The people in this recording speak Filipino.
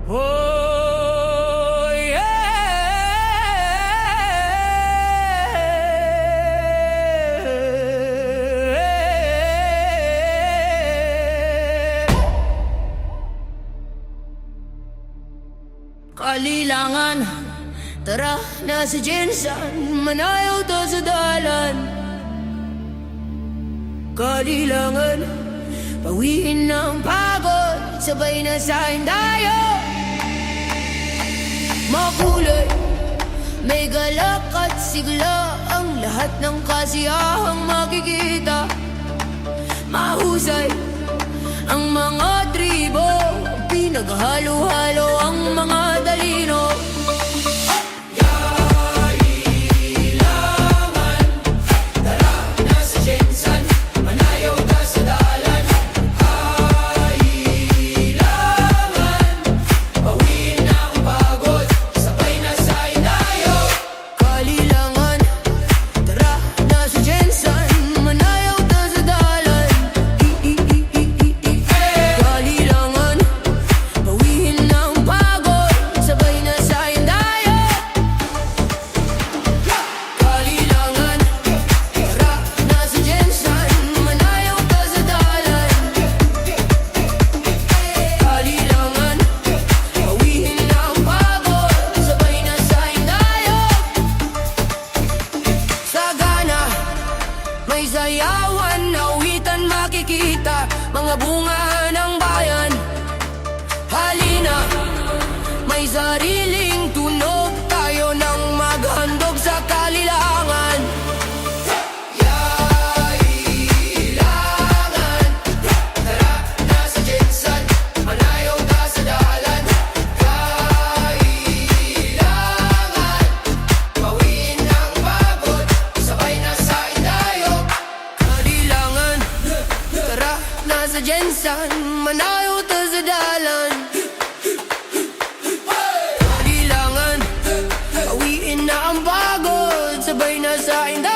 Oh, yeah. Kalilangan, tara na sa Jensan, manayaw to sa dalan. Kalilangan, pawiin ng pagod, sabay na sahin tayo. Makulay, may galak at sigla, ang lahat ng kasiyahang makikita. Mahusay ang mga tribo, pinaghalo-halo ang mga talino. May sayawan, awitan makikita, mga bunga ng bayan. Halina, may sariling tunog, tayo nang maghandog sa kalilangan. Kailangan, tara na sa Jensan, manayaw ta sa dalan. Kailangan, bawiin ang pagod, sabay na sa indayo. Kailangan, tara na sa Jensan, manayaw ta sa dalan. Kailangan, bawiin na ang pagod, sabay na sa indayo.